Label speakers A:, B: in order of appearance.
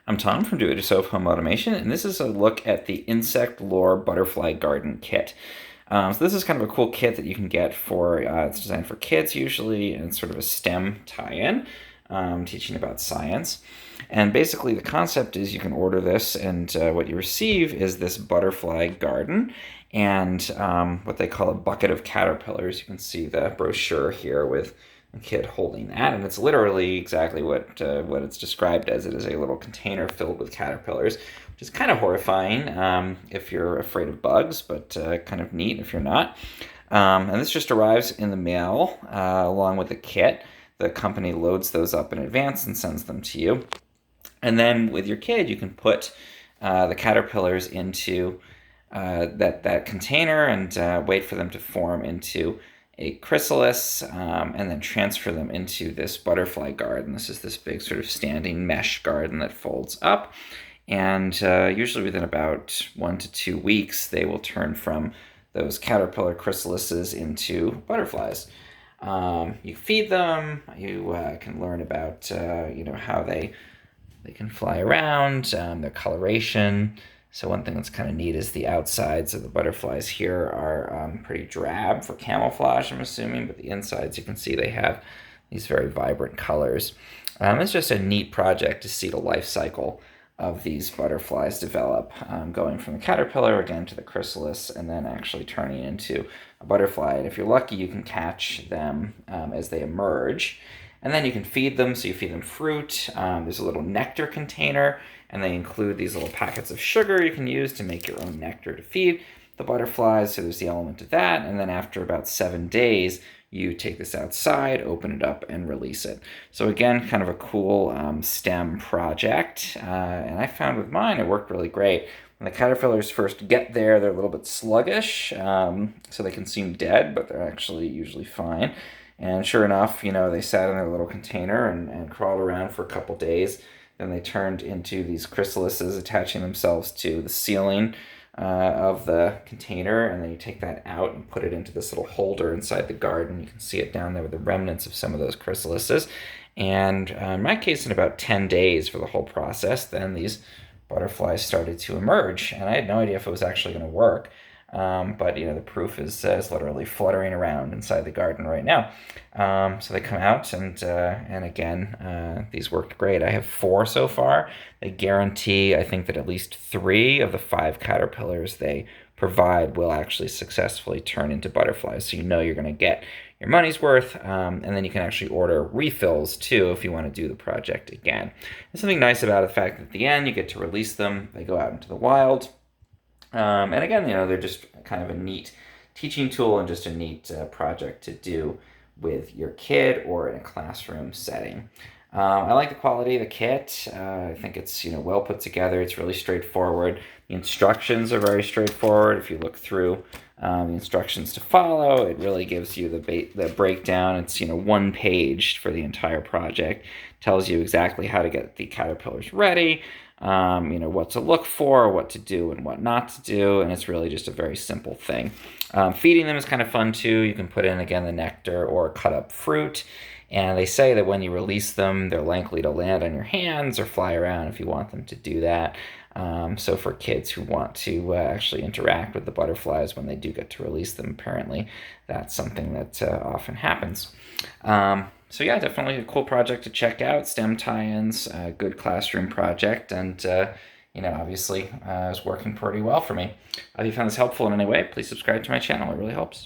A: I'm Tom from Do It Yourself Home Automation, and this is a look at the Insect Lore Butterfly Garden Kit. So this is kind of a cool kit that you can get for, it's designed for kids usually, and it's sort of a STEM tie-in, teaching about science. And basically the concept is you can order this, and what you receive is this butterfly garden, and what they call a bucket of caterpillars. You can see the brochure here with a kid holding that, and it's literally exactly what it's described as. It is a little container filled with caterpillars, which is kind of horrifying if you're afraid of bugs, but kind of neat if you're not. And this just arrives in the mail along with the kit. The company loads those up in advance and sends them to you. And then with your kid, you can put the caterpillars into that container and wait for them to form into a chrysalis, and then transfer them into this butterfly garden. This is this big sort of standing mesh garden that folds up, and usually within about 1 to 2 weeks, they will turn from those caterpillar chrysalises into butterflies. You feed them. You can learn about how they can fly around, their coloration. So one thing that's kind of neat is the outsides of the butterflies here are pretty drab for camouflage, I'm assuming, but the insides, you can see they have these very vibrant colors. It's just a neat project to see the life cycle of these butterflies develop, going from the caterpillar again to the chrysalis, and then actually turning into a butterfly. And if you're lucky, you can catch them as they emerge. And then you can feed them, so you feed them fruit. There's a little nectar container, and they include these little packets of sugar you can use to make your own nectar to feed the butterflies, so there's the element of that. And then after about 7 days, you take this outside, open it up, and release it. So again, kind of a cool STEM project. And I found with mine, it worked really great. When the caterpillars first get there, they're a little bit sluggish, so they can seem dead, but they're actually usually fine. And sure enough, they sat in their little container and crawled around for a couple days. Then they turned into these chrysalises, attaching themselves to the ceiling of the container. And then you take that out and put it into this little holder inside the garden. You can see it down there with the remnants of some of those chrysalises. And in my case, in about 10 days for the whole process, then these butterflies started to emerge. And I had no idea if it was actually going to work. But the proof is literally fluttering around inside the garden right now. So they come out, and again, these worked great. I have 4 so far. They guarantee, I think, that at least 3 of the 5 caterpillars they provide will actually successfully turn into butterflies. So you're going to get your money's worth, and then you can actually order refills too if you want to do the project again. There's something nice about the fact that at the end you get to release them. They go out into the wild. And again, they're just kind of a neat teaching tool and just a neat project to do with your kid or in a classroom setting. I like the quality of the kit. I think it's well put together. It's really straightforward. The instructions are very straightforward. If you look through the instructions to follow, it really gives you the breakdown. It's 1 page for the entire project. Tells you exactly how to get the caterpillars ready. What to look for, what to do, and what not to do, and it's really just a very simple thing. Feeding them is kind of fun too. You can put in, again, the nectar or cut up fruit, and they say that when you release them, they're likely to land on your hands or fly around if you want them to do that. So for kids who want to actually interact with the butterflies when they do get to release them, apparently that's something that often happens. So yeah, definitely a cool project to check out. STEM tie-ins, good classroom project, and obviously is working pretty well for me. If you found this helpful in any way, please subscribe to my channel. It really helps.